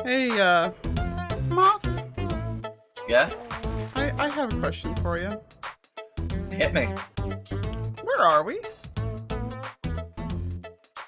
Hey, Moth, Yeah? I have a question for you. Hit me. Where are we?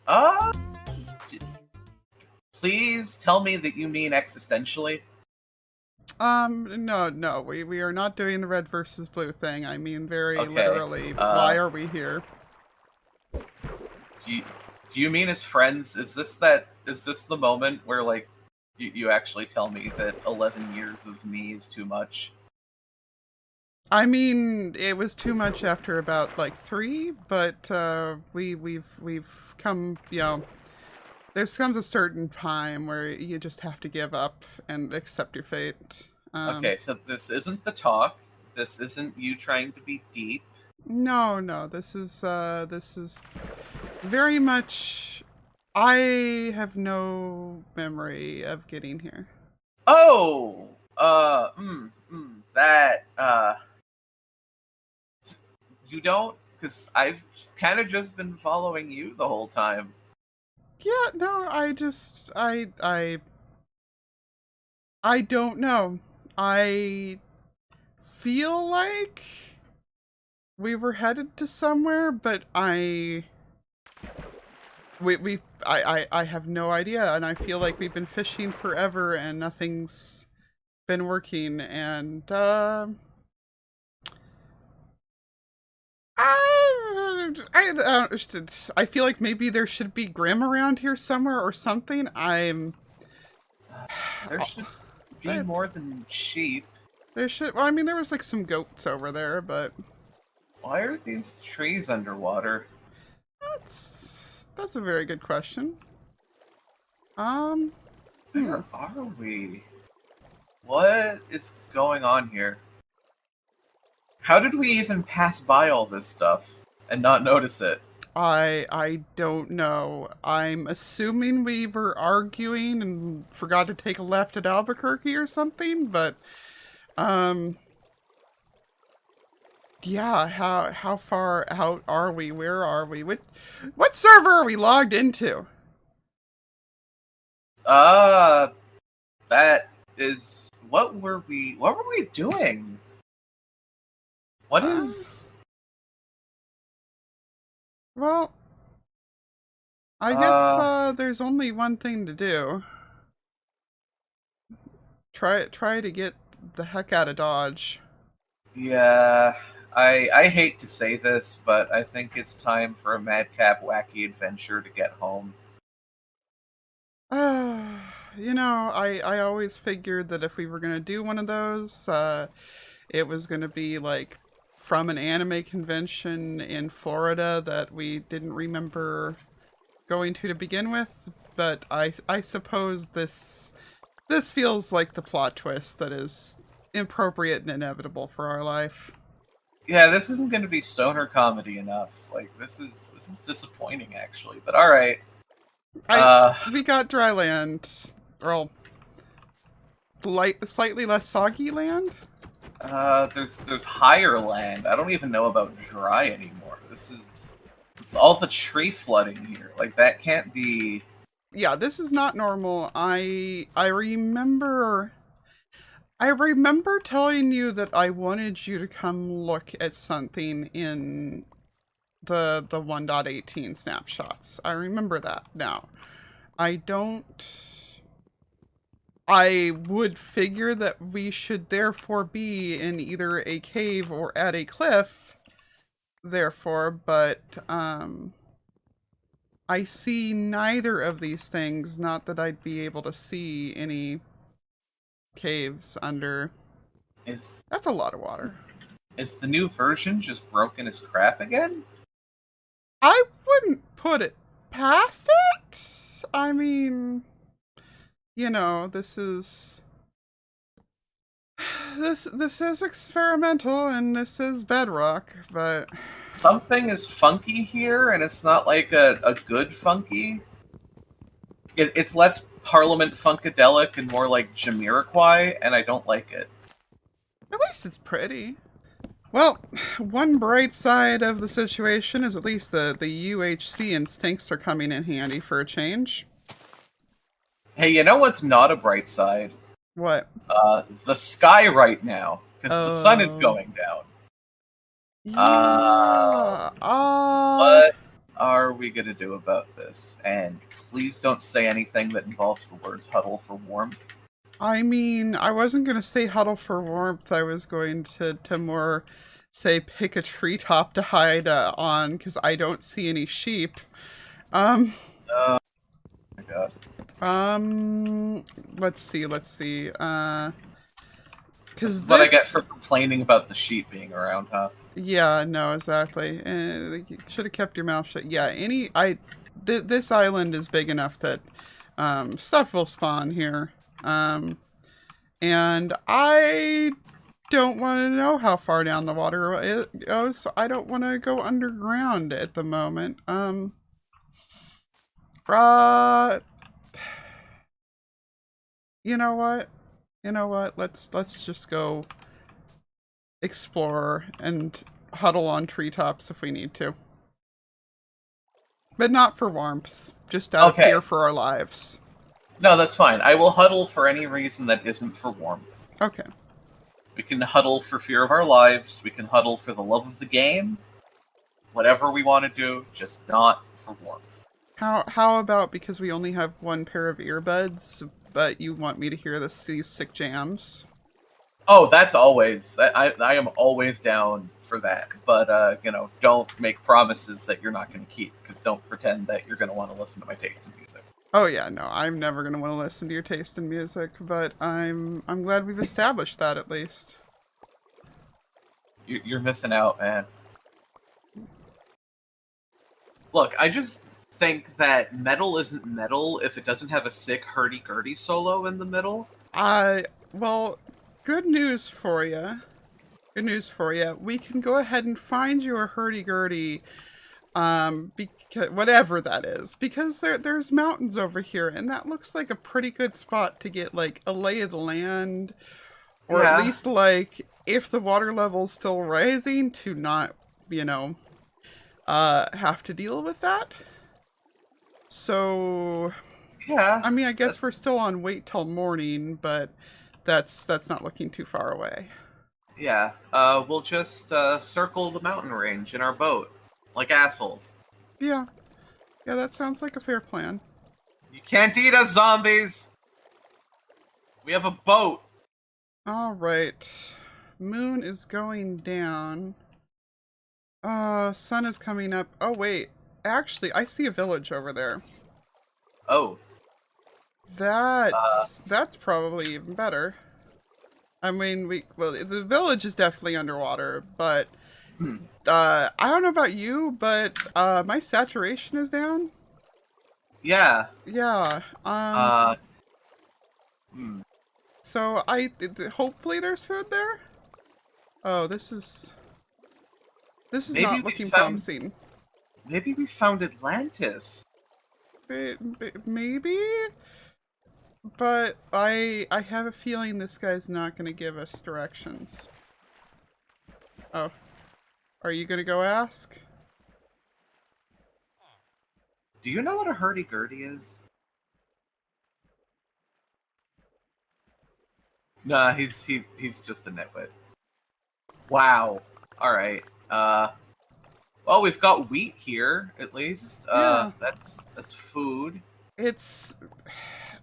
Uh, d- Please tell me that you mean existentially. No, we are not doing the red versus blue thing. I mean, very Okay. literally, Uh, why are we here? do you, do you mean as friends? Is this the moment where, like, you actually tell me that 11 years of me is too much? I mean, it was too much after about, like, 3, but, we've come, there comes a certain time where you just have to give up and accept your fate. Okay, so this isn't the talk. This isn't you trying to be deep. No, this is very much, I have no memory of getting here. Oh! That, you don't? Because I've kind of just been following you the whole time. Yeah, no, I don't know. I feel like we were headed to somewhere, but I have no idea, and I feel like we've been fishing forever and nothing's been working, and I feel like maybe there should be Grim around here somewhere or something. There should be There, more than sheep. there should. Well, I mean, there was like some goats over there, but Why are these trees underwater? that's a very good question. Um, hmm. Where are we? What is going on here? How did we even pass by all this stuff and not notice it? I don't know. I'm assuming we were arguing and forgot to take a left at Albuquerque or something, but um yeah, how far out are we? Where are we? What server are we logged into? Uh, that is what were we doing? What Um, is well, I guess uh there's only one thing to do. Try to get the heck out of Dodge. yeah, I hate to say this, but I think it's time for a madcap wacky adventure to get home. I always figured that if we were gonna do one of those, it was gonna be like from an anime convention in Florida that we didn't remember going to begin with. But I suppose this feels like the plot twist that is appropriate and inevitable for our life. Yeah, this isn't going to be stoner comedy enough. Like this is disappointing actually. But all right. I Uh We got dry land, or slightly less soggy land. there's higher land. I don't even know about dry anymore. This is with all the tree flooding here. Like that can't be. Yeah, this is not normal. I remember telling you that I wanted you to come look at something in the 1.18 snapshots. I remember that now. I don't I would figure that we should therefore be in either a cave or at a cliff, therefore, but I see neither of these things, not that I'd be able to see any caves under. Is That's a lot of water. is the new version just broken as crap again? I wouldn't put it past it. I mean, this is this is experimental and this is Bedrock, but Something is funky here, and it's not like a good funky. It's less Parliament Funkadelic and more like Jamiroquai, and I don't like it. at least it's pretty. Well, one bright side of the situation is at least the UHC instincts are coming in handy for a change. Hey, you know what's not a bright side? What? The sky right now, because the sun is Oh. going down. Yeah. What are we gonna do about this? And please don't say anything that involves the words huddle for warmth. I mean, I wasn't going to say huddle for warmth. I was going to more say pick a treetop to hide on because I don't see any sheep. Um, Oh my god. let's see, let's see. This Because is what I get this, for complaining about the sheep being around, huh? yeah, no, exactly. You should have kept your mouth shut. Yeah, this island is big enough that, stuff will spawn here. And I don't want to know how far down the water it goes, so I don't want to go underground at the moment. Uh, you know what? You know what? Let's just go explore and huddle on treetops if we need to. But not for warmth, just out of Okay. fear for our lives. No, that's fine. I will huddle for any reason that isn't for warmth. Okay. We can huddle for fear of our lives. We can huddle for the love of the game. Whatever we want to do, just not for warmth. How about because we only have one pair of earbuds, but you want me to hear these sick jams? Oh, that's always. I am always down for that. But, don't make promises that you're not going to keep, because don't pretend that you're going to want to listen to my taste in music. Oh yeah, no, I'm never gonna want to listen to your taste in music, but I'm glad we've established that at least. You're missing out, man. Look, I just think that metal isn't metal if it doesn't have a sick hurdy-gurdy solo in the middle. Well, good news for you. Good news for you. We can go ahead and find you a hurdy-gurdy, because whatever that is, because there's mountains over here, and that looks like a pretty good spot to get like a lay of the land, or at Yeah. least like if the water level's still rising, to not, have to deal with that. So, Yeah. I mean, I guess we're still on wait till morning, but that's not looking too far away. Yeah. We'll just circle the mountain range in our boat. Like assholes. Yeah. Yeah, that sounds like a fair plan. You can't eat us, zombies! We have a boat! All right. Moon is going down. Sun is coming up. Oh, wait. Actually, I see a village over there. Oh. That's probably even better. I mean, the village is definitely underwater, but I don't know about you, but my saturation is down. Yeah. Yeah. Hmm. So hopefully there's food there. Oh, this is Maybe not we looking found- promising. Maybe we found Atlantis. Maybe, but I have a feeling this guy's not going to give us directions. Oh, are you going to go ask? Do you know what a hurdy-gurdy is? Nah, he's just a nitwit. Wow. Alright. Well, we've got wheat here, at least. Yeah. That's food. It's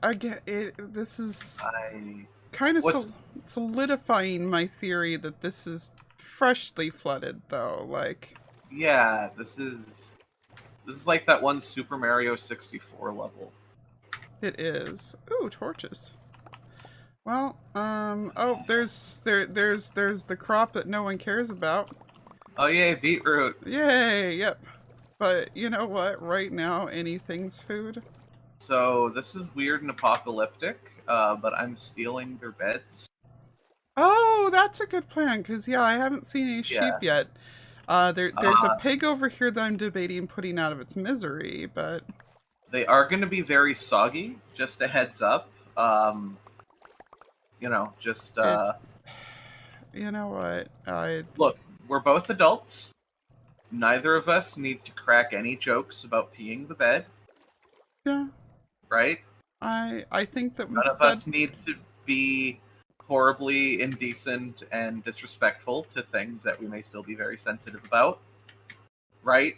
again. This is I kind of what's solidifying my theory that this is freshly flooded, though. Like, yeah, this is like that one Super Mario 64 level. it is. Ooh, torches. Well, oh, there's the crop that no one cares about. Oh yay, beetroot. Yay, yep. But you know what? Right now, anything's food. So this is weird and apocalyptic, but I'm stealing their beds. Oh, that's a good plan, because, yeah, I haven't seen any sheep Yeah. yet. There's a pig over here that I'm debating putting out of its misery, but... They are going to be very soggy, just a heads up. You know what? Look, we're both adults. Neither of us need to crack any jokes about peeing the bed. Yeah. Right? I think that None of instead, us need to be horribly indecent and disrespectful to things that we may still be very sensitive about, right?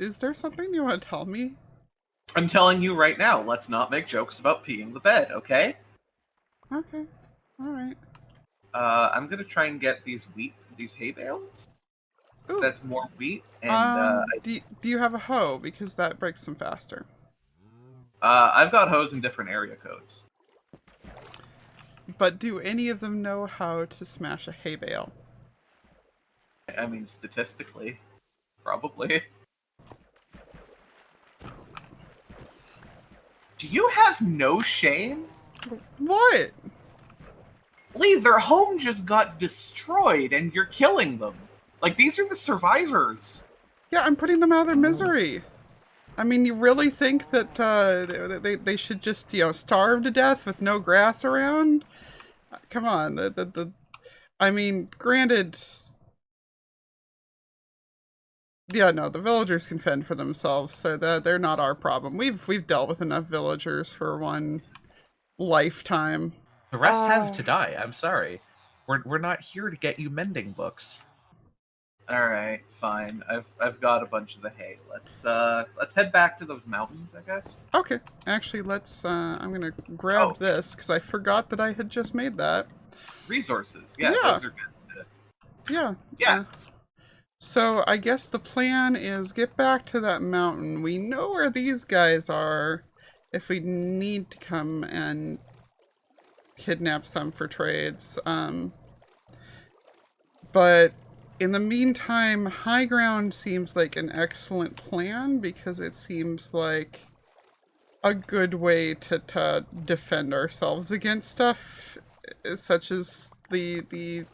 is there something you want to tell me? I'm telling you right now, let's not make jokes about peeing the bed, okay? Okay, all right. I'm gonna try and get these hay bales. Because Ooh, that's more wheat, and do you have a hoe? Because that breaks them faster. I've got hoes in different area codes. But do any of them know how to smash a hay bale? I mean, statistically, probably. Do you have no shame? What? Lee, their home just got destroyed, and you're killing them. Like, these are the survivors. Yeah, I'm putting them out of their misery. I mean, you really think that they should just, starve to death with no grass around? Come on, I mean, granted, yeah, no, the villagers can fend for themselves, so they're not our problem. We've dealt with enough villagers for one lifetime. The rest have to die. I'm sorry. We're not here to get you mending books. All right, fine. I've got a bunch of the hay. Let's head back to those mountains, I guess. Okay, actually, let's. I'm gonna grab this because I forgot that I had just made that. Resources, yeah. Those are good. Yeah. Yeah. So I guess the plan is get back to that mountain. We know where these guys are if we need to come and kidnap some for trades. But in the meantime, high ground seems like an excellent plan because it seems like a good way to defend ourselves against stuff such as the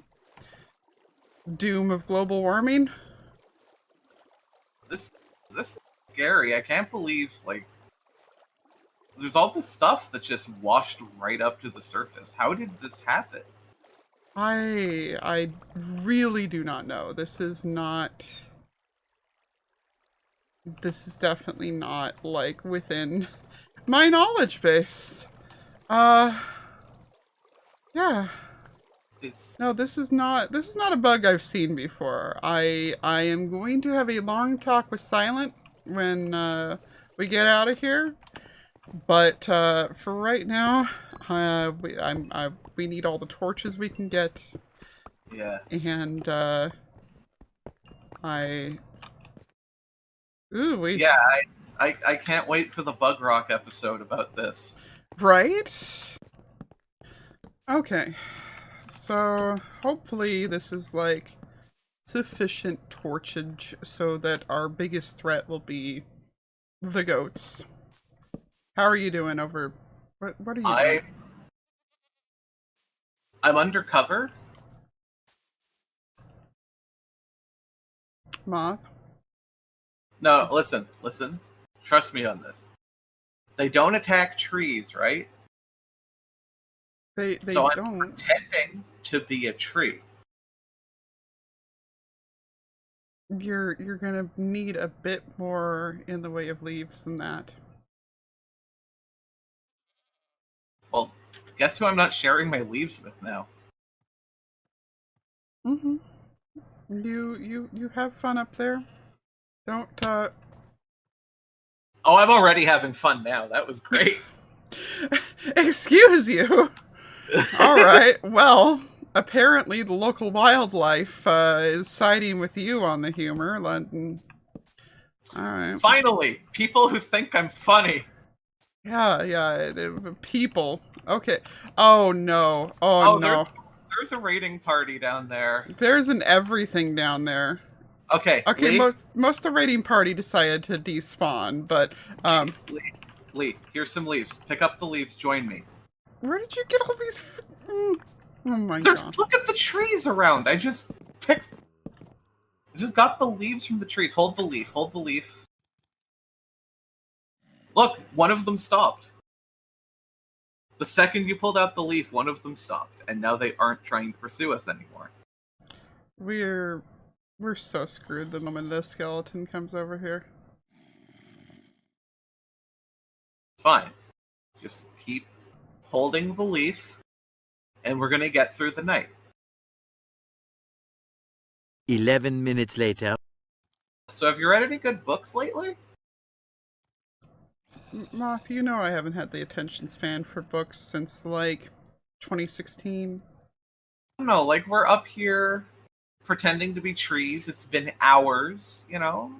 doom of global warming. This is scary. I can't believe, like, there's all this stuff that just washed right up to the surface. How did this happen? I really do not know. This is definitely not, like, within my knowledge base. Yeah. No, this is not a bug I've seen before. I am going to have a long talk with Silent when we get out of here. But for right now, we need all the torches we can get. Yeah. And Yeah, I can't wait for the Bug Rock episode about this. Right? Okay. So hopefully this is like sufficient torchage so that our biggest threat will be the goats. How are you doing over? What are you doing? I'm undercover. Moth? No, listen. Trust me on this. They don't attack trees, right? They so don't. I'm pretending to be a tree. You're gonna need a bit more in the way of leaves than that. Well, guess who I'm not sharing my leaves with now? Mm-hmm. You have fun up there. Don't Oh, I'm already having fun now. That was great. Excuse you. All right. Well, apparently the local wildlife is siding with you on the humor. All right. Finally, people who think I'm funny. Yeah. People. Okay. Oh no. Oh no. There's a raiding party down there. There's an everything down there. Okay. Okay. Most of the raiding party decided to despawn, but Lee, here's some leaves. Pick up the leaves. Join me. Where did you get all these? Oh my god! Look at the trees around. I just got the leaves from the trees. Hold the leaf. Look, one of them stopped. The second you pulled out the leaf, one of them stopped, and now they aren't trying to pursue us anymore. We're so screwed the moment the skeleton comes over here. Fine. Just keep holding the leaf, and we're gonna get through the night. 11 minutes later. So have you read any good books lately? Moth, you know I haven't had the attention span for books since, like, 2016. No, like, we're up here pretending to be trees. It's been hours, you know?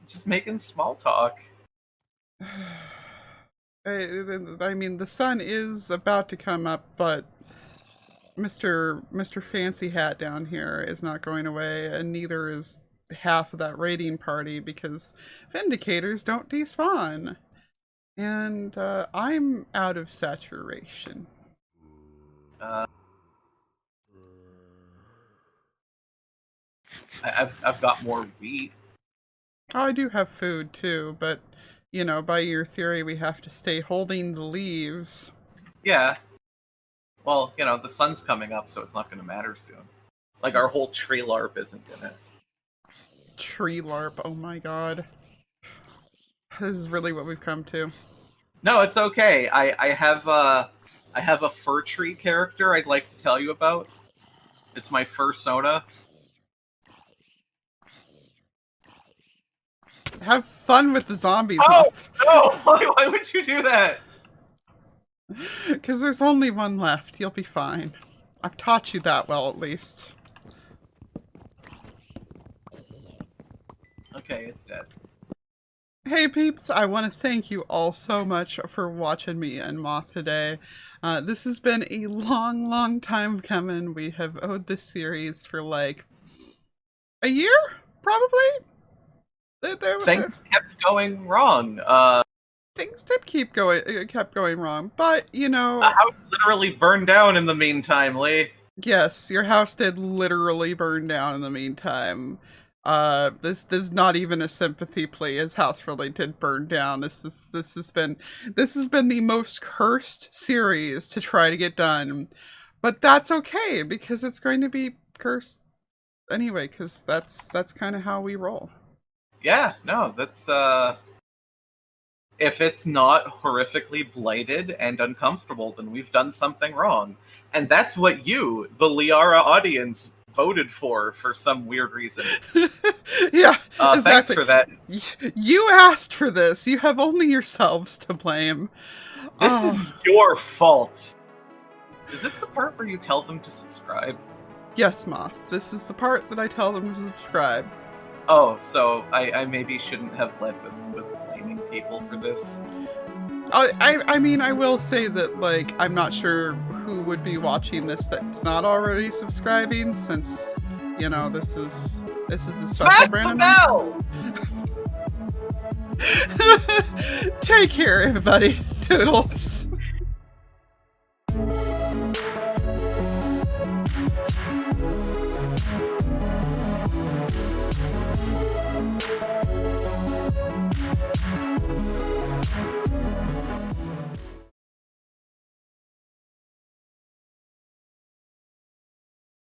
Just making small talk. I mean, the sun is about to come up, but Mr. Fancy Hat down here is not going away, and neither is half of that raiding party, because Vindicators don't despawn. And I'm out of saturation. I've got more wheat. I do have food too, but, you know, by your theory, we have to stay holding the leaves. Yeah. Well, you know, the sun's coming up, so it's not going to matter soon. Like, our whole tree larp isn't gonna. Tree larp, oh my god. This is really what we've come to. No, it's okay. I have a fir tree character I'd like to tell you about. It's my fursona. Have fun with the zombies, Oh Moth. no! Why would you do that? Because there's only one left. You'll be fine. I've taught you that well, at least. Okay, it's dead. Hey peeps, I want to thank you all so much for watching me and Moth today. This has been a long time coming. We have owed this series for like a year, probably? Things kept going wrong. Things did kept going wrong, but you know, The house literally burned down in the meantime, Lee. yes, your house did literally burn down in the meantime. This is not even a sympathy plea. His house really did burn down. This has been the most cursed series to try to get done, but that's okay because it's going to be cursed anyway. Because that's kind of how we roll. Yeah, no, that's if it's not horrifically blighted and uncomfortable, then we've done something wrong. And that's what you, the Lyarrah audience, voted for some weird reason. Yeah, exactly. Thanks for that. You asked for this. You have only yourselves to blame. This is your fault. Is this the part where you tell them to subscribe? Yes, Moth. This is the part that I tell them to subscribe. Oh, so I maybe shouldn't have led with blaming people for this. I mean, I will say that, like, I'm not sure who would be watching this that's not already subscribing, since, you know, this is a special Smash brand the of bell! Take care, everybody. Toodles.